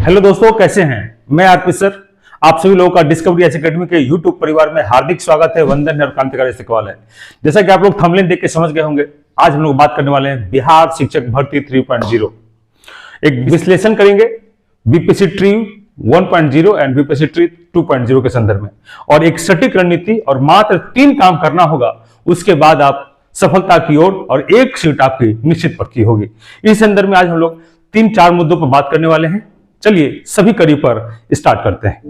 Hello दोस्तों, कैसे हैं? मैं आरपी सर, आप सभी लोगों का डिस्कवरी एच एकेडमी के यूट्यूब परिवार में हार्दिक स्वागत है। वंदन है और क्रांतिकारी सवाल है। जैसा कि आप लोग थंबनेल देख के समझ गए होंगे, आज हम लोग बात करने वाले हैं बिहार शिक्षक भर्ती 3.0। एक विश्लेषण करेंगे BPSC tree 1.0 and BPSC tree 2.0 के संदर्भ में, और एक सटीक रणनीति और मात्र 3 काम करना होगा, उसके बाद आप सफलता की ओर और एक सीट आपकी निश्चित पक्की होगी। इस संदर्भ में आज हम लोग 3-4 मुद्दों पर बात करने वाले हैं। चलिए सभी कड़ी पर स्टार्ट करते हैं।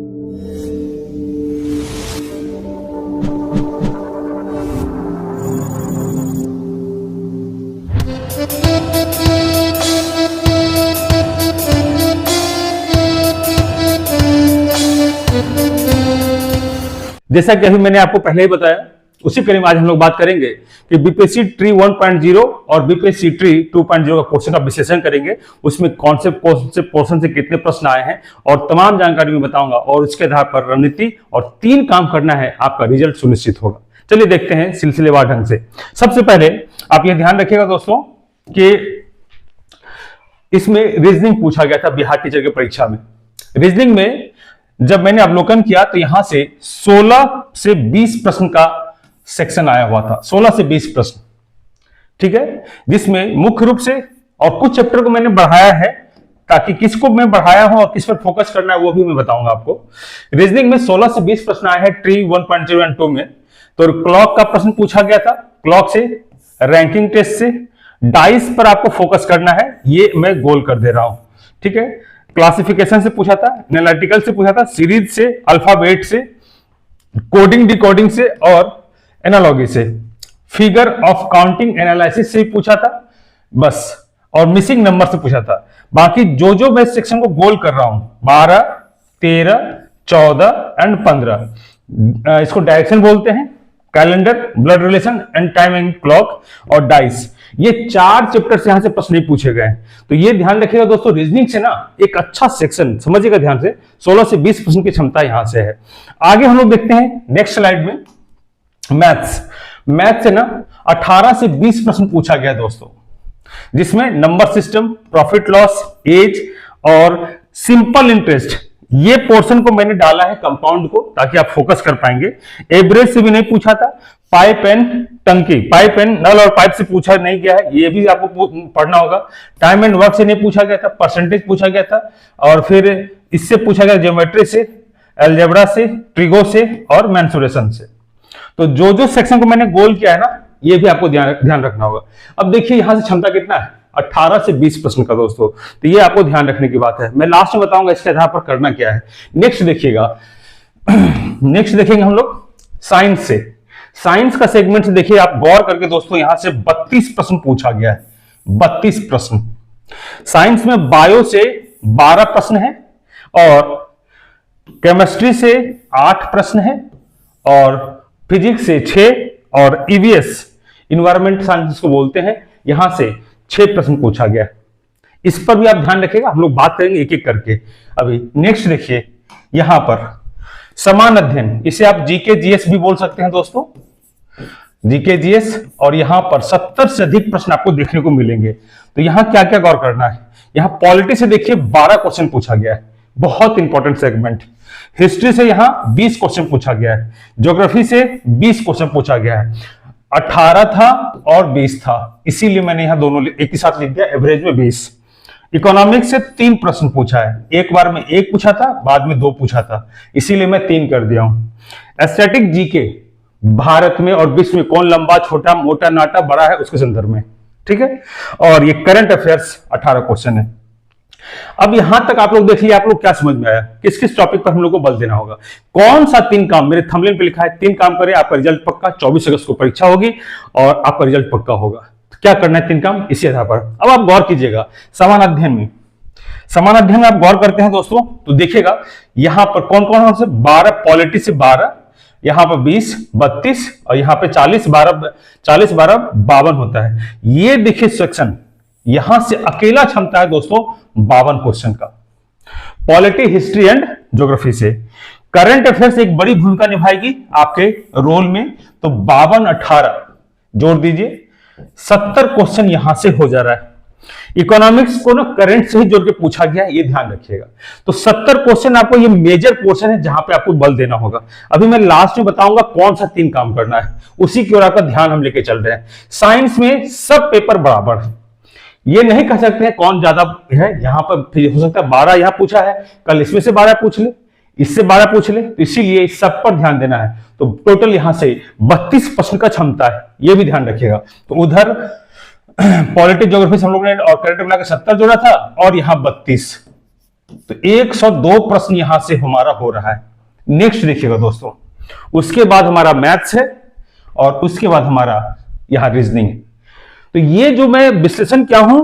जैसा कि अभी मैंने आपको पहले ही बताया, उसी कड़ी में आज हम लोग बात करेंगे कि बीपीएससी ट्री 1.0 और बीपीएससी ट्री 2.0 का क्वेश्चन का विश्लेषण करेंगे। उसमें कौन से पोर्शन से कितने प्रश्न आए हैं और तमाम जानकारी मैं बताऊंगा, और उसके आधार पर रणनीति और 3 काम करना है, आपका रिजल्ट सुनिश्चित होगा। चलिए देखते हैं सिलसिलेवार ढंग से। सबसे पहले आप यह ध्यान रखिएगा दोस्तों कि इसमें रीजनिंग पूछा गया था बिहार टीचर की परीक्षा में। रीजनिंग में जब मैंने अवलोकन किया तो यहां से 16 से 20 प्रश्न का सेक्शन आया हुआ था। 16 से 20 प्रश्न, ठीक है, जिसमें मुख्य रूप से और कुछ चैप्टर को मैंने बढ़ाया है, ताकि किसको मैं बढ़ाया हूं और किस पर फोकस करना है वो भी मैं बताऊंगा आपको। रीजनिंग में 16 से 20 प्रश्न आए हैं ट्री 1.0 एंड 2 में। तो क्लॉक का प्रश्न पूछा गया था, क्लॉक से, रैंकिंग टेस्ट से, डाइस पर आपको फोकस करना है, ये मैं गोल कर दे रहा हूं, ठीक है। क्लासिफिकेशन से पूछा था, एनालिटिकल से पूछा था, सीरीज से, अल्फाबेट से, कोडिंग डिकोडिंग से और एनालॉजी से, फिगर ऑफ काउंटिंग एनालिसिस से पूछा था बस, और मिसिंग नंबर से पूछा था। बाकी जो मैं सेक्शन को गोल कर रहा हूं 12, 13, 14 एंड 15, इसको डायरेक्शन बोलते हैं, calendar, blood relation and time and clock और डाइस, ये 4 चैप्टर से यहां से प्रश्न नहीं पूछे गए। तो ये ध्यान रखिएगा दोस्तों, रीजनिंग से ना एक अच्छा सेक्शन समझिएगा ध्यान से, 16 से 20 प्रश्न की क्षमता यहां से है। आगे हम लोग देखते हैं नेक्स्ट स्लाइड में मैथ्स से ना 18 से 20 प्रश्न पूछा गया दोस्तों, जिसमें number system, profit loss, age और सिंपल इंटरेस्ट, ये पोर्शन को मैंने डाला है कंपाउंड को, ताकि आप फोकस कर पाएंगे। एवरेज से भी नहीं पूछा था, पाइप एंड टंकी, पाइप एंड नल और पाइप से पूछा नहीं गया है, ये भी आपको पढ़ना होगा। टाइम एंड वर्क से नहीं पूछा गया था, परसेंटेज पूछा गया था, और फिर इससे पूछा गया ज्योमेट्री से, अलजेब्रा से, ट्रिगो से और मेंसुरेशन से। तो जो सेक्शन को मैंने गोल किया है ना, ये भी आपको ध्यान रखना होगा। अब देखिए यहां से क्षमता कितना है, 18 से 20 प्रश्न का दोस्तों, तो ये आपको ध्यान रखने की बात है। मैं लास्ट में बताऊंगा इसके आधार पर करना क्या है। नेक्स्ट देखिएगा, नेक्स्ट देखेंगे हम लोग साइंस से। साइंस का सेगमेंट से देखिए आप गौर करके दोस्तों, यहां से 32 प्रश्न पूछा गया है, 32 प्रश्न। साइंस में बायो से 12 प्रश्न है, और केमिस्ट्री से 8 प्रश्न है, और फिजिक्स से 6, और ईवीएस, इन्वायरमेंट साइंस को बोलते हैं, यहां से 6 प्रश्न पूछा गया। इस पर भी आप ध्यान रखिएगा, हम लोग बात करेंगे एक एक करके। अभी नेक्स्ट देखिए, यहां पर समान अध्ययन, इसे आप जीके जीएस भी बोल सकते हैं दोस्तों, जीके जीएस, और यहां पर 70 से अधिक प्रश्न आपको देखने को मिलेंगे। तो यहां क्या क्या गौर करना है, यहां पॉलिटी से देखिए 12 क्वेश्चन पूछा गया है, बहुत इंपॉर्टेंट सेगमेंट। हिस्ट्री से यहां 20 क्वेश्चन पूछा गया है, ज्योग्राफी से 20 क्वेश्चन पूछा गया है, 18 था और 20 था, इसीलिए मैंने यहां दोनों एक ही साथ लिख दिया, एवरेज में 20। इकोनॉमिक्स से 3 प्रश्न पूछा है, एक बार में 1 पूछा था, बाद में 2 पूछा था, इसीलिए मैं 3 कर दिया हूं। एस्थेटिक जीके, भारत में और विश्व में कौन लंबा, छोटा, मोटा, नाटा, बड़ा है, उसके संदर्भ में, ठीक है। और ये करंट अफेयर्स 18 क्वेश्चन है। अब यहां तक आप लोग देख लिया, आप लोग क्या समझ में आया, किस किस टॉपिक पर हम लोग को बल देना होगा, कौन सा 3 काम, मेरे थंबनेल पे लिखा है 3 काम करें, आपका रिजल्ट पक्का। 24 अगस्त को परीक्षा होगी और आपका रिजल्ट पक्का होगा। तो क्या करना है, 3 काम, इसी आधार पर। अब आप गौर कीजिएगा, समान अध्ययन में, समान अध्ययन में आप गौर करते हैं दोस्तों, तो देखिएगा यहां पर कौन कौन से 12, पॉलिटी से 12, यहां पर 20, 32 और यहां पे 40, 12 52 होता है। ये देखिए सेक्शन, यहां से अकेला क्षमता है दोस्तों 52 क्वेश्चन का, पॉलिटी, हिस्ट्री एंड ज्योग्राफी से। करंट अफेयर्स एक बड़ी भूमिका निभाएगी आपके रोल में, तो 52, 18 जोड़ दीजिए, 70 क्वेश्चन यहां से हो जा रहा है। इकोनॉमिक्स को ना करंट से ही जोड़ के पूछा गया है, ये ध्यान रखिएगा। तो 70 क्वेश्चन आपको, ये मेजर पोर्शन है जहां पे आपको बल देना होगा। अभी मैं लास्ट में बताऊंगा कौन सा 3 काम करना है, उसी की ओर आपका ध्यान हम लेके चल रहे हैं। साइंस में सब पेपर बराबर है, ये नहीं कह सकते हैं कौन ज्यादा है। यहां पर हो सकता है 12 यहां पूछा है, कल इसमें से 12 पूछ ले, इससे 12 पूछ ले, तो इसीलिए इस सब पर ध्यान देना है। तो टोटल यहां से 32 प्रश्न का क्षमता है, ये भी ध्यान रखिएगा। तो उधर पॉलिटिक्स ज्योग्राफी से हम लोग ने और करंट मिला के 70 जोड़ा था, और यहां 32, तो 102 प्रश्न यहां से हमारा हो रहा है। नेक्स्ट देखिएगा दोस्तों, उसके बाद हमारा मैथ्स है और उसके बाद हमारा यहां रीजनिंग है। तो ये जो मैं विश्लेषण क्या हूं,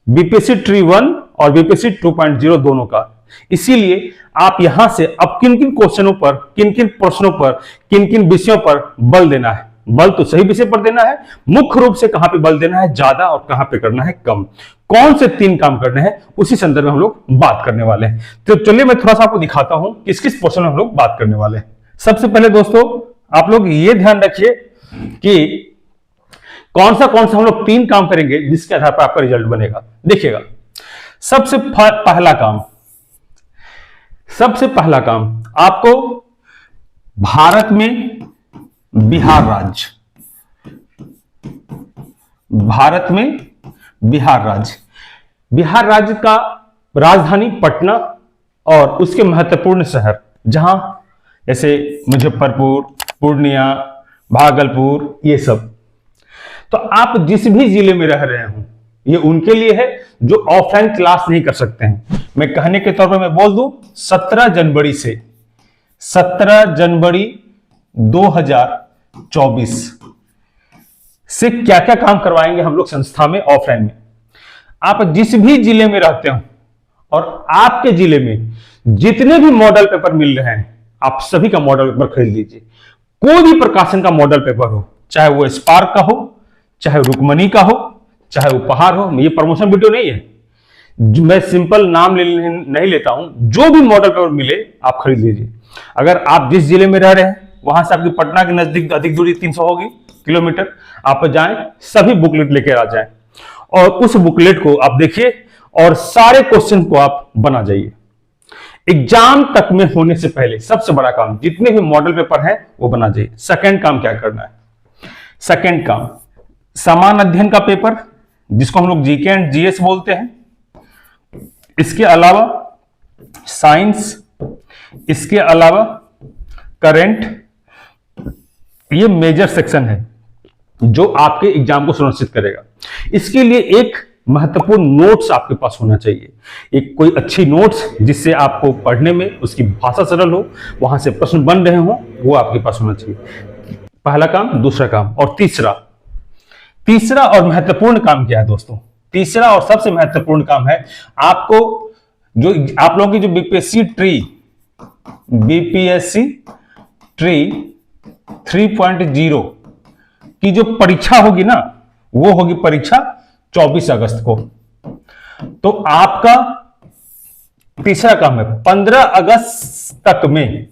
बीपीएससी ट्री 1 और बीपीएससी 2.0 दोनों का, इसीलिए आप यहां से अब किन किन क्वेश्चनों पर, किन किन प्रश्नों पर, किन किन विषयों पर बल देना है। बल तो सही विषय पर देना है, मुख्य रूप से कहां पे बल देना है ज्यादा और कहां पे करना है कम, कौन से 3 काम करने हैं, उसी संदर्भ में हम लोग बात करने वाले हैं। तो चलिए मैं थोड़ा सा आपको दिखाता हूं किस किस पोर्शन में हम लोग बात करने वाले हैं। सबसे पहले दोस्तों आप लोग ये ध्यान रखिए कि कौन सा हम लोग 3 काम करेंगे जिसके आधार पर आपका रिजल्ट बनेगा। देखिएगा, सबसे पहला काम आपको भारत में बिहार राज्य का राजधानी पटना और उसके महत्वपूर्ण शहर, जहां जैसे मुजफ्फरपुर, पूर्णिया, भागलपुर, ये सब। तो आप जिस भी जिले में रह रहे हो, ये उनके लिए है जो ऑफलाइन क्लास नहीं कर सकते हैं। मैं कहने के तौर पर मैं बोल दूं 17 जनवरी 2024 से क्या क्या काम करवाएंगे हम लोग संस्था में ऑफलाइन में। आप जिस भी जिले में रहते हो और आपके जिले में जितने भी मॉडल पेपर मिल रहे हैं, आप सभी का मॉडल पेपर खरीद लीजिए। कोई भी प्रकाशन का मॉडल पेपर हो, चाहे वो स्पार्क का हो, चाहे रुक्मणी का हो, चाहे उपहार हो। ये प्रमोशन वीडियो नहीं है, मैं सिंपल नाम नहीं लेता हूं। जो भी मॉडल पेपर मिले आप खरीद लीजिए। अगर आप जिस जिले में रह रहे हैं वहां से आपकी पटना के नजदीक अधिक दूरी 300 होगी किलोमीटर, आप जाएं, सभी बुकलेट लेकर आ जाएं और उस बुकलेट को आप देखिए और सारे क्वेश्चन को आप बना जाइए। एग्जाम तक में होने से पहले सबसे बड़ा काम, जितने भी मॉडल पेपर हैं वो बना जाइए। सेकंड काम क्या करना है? सेकंड काम समान अध्ययन का पेपर, जिसको हम लोग जीके एंड जीएस बोलते हैं। इसके अलावा साइंस, इसके अलावा करंट, ये मेजर सेक्शन है जो आपके एग्जाम को सुनिश्चित करेगा। इसके लिए एक महत्वपूर्ण नोट्स आपके पास होना चाहिए, एक कोई अच्छी नोट्स जिससे आपको पढ़ने में उसकी भाषा सरल हो, वहां से प्रश्न बन रहे हो, वो आपके पास होना चाहिए। पहला काम, दूसरा काम। और तीसरा और महत्वपूर्ण काम क्या है दोस्तों? तीसरा और सबसे महत्वपूर्ण काम है आपको जो आप लोगों की जो बीपीएससी ट्री 3.0 की जो परीक्षा होगी ना, वो होगी परीक्षा 24 अगस्त को। तो आपका तीसरा काम है 15 अगस्त तक में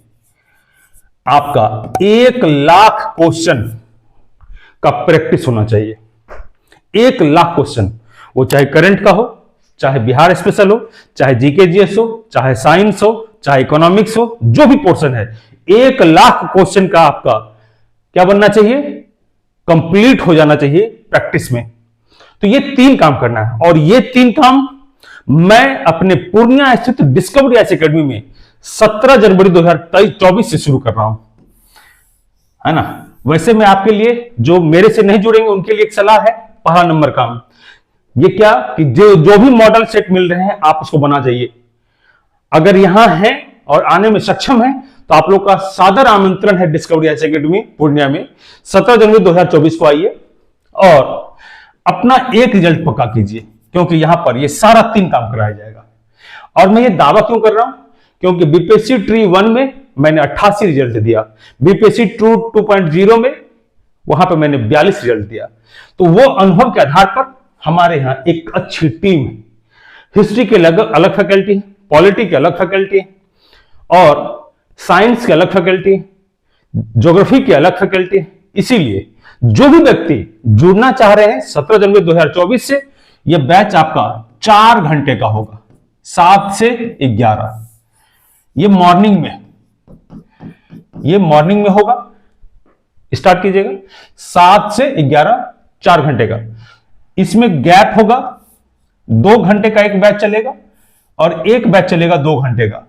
आपका 1 लाख क्वेश्चन का प्रैक्टिस होना चाहिए। 1 लाख क्वेश्चन, वो चाहे करंट का हो, चाहे बिहार स्पेशल हो, चाहे जीके जीएस हो, चाहे साइंस हो, चाहे इकोनॉमिक्स हो, जो भी पोर्शन है, 1 लाख क्वेश्चन का आपका क्या बनना चाहिए? कंप्लीट हो जाना चाहिए प्रैक्टिस में। तो ये 3 काम करना है और ये 3 काम मैं अपने पूर्णिया स्थित डिस्कवरी आईएएस एकेडमी में 17 जनवरी 2024 से शुरू कर रहा हूं, है ना। वैसे मैं आपके लिए, जो मेरे से नहीं जुड़ेंगे उनके लिए एक सलाह है। पहला नंबर काम ये क्या कि जो भी मॉडल सेट मिल रहे हैं आप उसको बना जाइए। अगर यहां है और आने में सक्षम है तो आप लोग का सादर आमंत्रण है डिस्कवरी आईएएस एकेडमी पूर्णिया में 17 जनवरी 2024 को आइए और अपना एक रिजल्ट पक्का कीजिए, क्योंकि यहां पर ये सारा 3 काम कराया जाएगा। और मैं ये दावा क्यों कर रहा हूं? क्योंकि बीपीएससी ट्री 1 में मैंने 88 रिजल्ट दिया, बीपीएससी 2.0 में वहां पर मैंने 42 रिजल्ट दिया। तो वो अनुभव के आधार पर हमारे यहां एक अच्छी टीम है। हिस्ट्री के अलग फैकल्टी है, पॉलिटी के अलग फैकल्टी है, और साइंस के अलग फैकल्टी, ज्योग्राफी की अलग फैकल्टी। इसीलिए जो भी व्यक्ति जुड़ना चाह रहे हैं 17 जनवरी 2024 से, यह बैच आपका 4 घंटे का होगा, 7 से 11। ये मॉर्निंग में होगा, स्टार्ट कीजिएगा 7 से 11, 4 घंटे का। इसमें गैप होगा, 2 घंटे का एक बैच चलेगा और एक बैच चलेगा 2 घंटे का।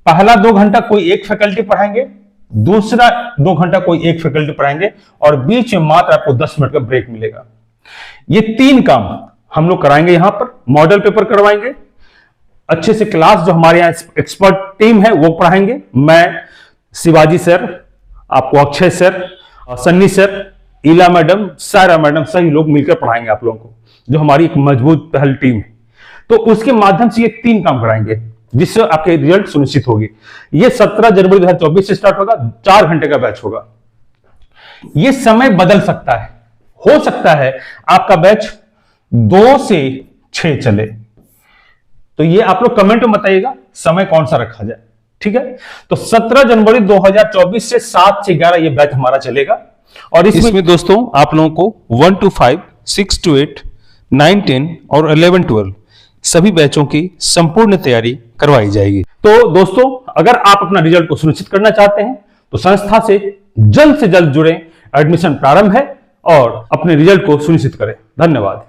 पहला 2 घंटा कोई एक फैकल्टी पढ़ाएंगे, दूसरा 2 घंटा कोई एक फैकल्टी पढ़ाएंगे और बीच में मात्र आपको 10 मिनट का ब्रेक मिलेगा। ये 3 काम हम लोग कराएंगे। यहां पर मॉडल पेपर करवाएंगे, अच्छे से क्लास जो हमारे यहां एक्सपर्ट टीम है वो पढ़ाएंगे। मैं, शिवाजी सर, आपको अक्षय सर, सन्नी सर, ईला मैडम, सारा मैडम, सही लोग मिलकर पढ़ाएंगे आप लोगों को, जो हमारी एक मजबूत पहल टीम है। तो उसके माध्यम से ये 3 काम कराएंगे जिससे आपके रिजल्ट सुनिश्चित होगी। ये 17 जनवरी 2024 से स्टार्ट होगा, 4 घंटे का बैच होगा। ये समय बदल सकता है, हो सकता है आपका बैच 2 से 6 चले। तो ये आप लोग कमेंट में बताइएगा समय कौन सा रखा जाए, ठीक है। तो 17 जनवरी 2024 से 7 से 11 ये बैच हमारा चलेगा। और इसमें दोस्तों आप लोगों को 1 to 5, 6 to 8, 9, 10 और 11, 12 सभी बैचों की संपूर्ण तैयारी करवाई जाएगी। तो दोस्तों अगर आप अपना रिजल्ट को सुनिश्चित करना चाहते हैं तो संस्था से जल्द जुड़ें। एडमिशन प्रारंभ है और अपने रिजल्ट को सुनिश्चित करें। धन्यवाद।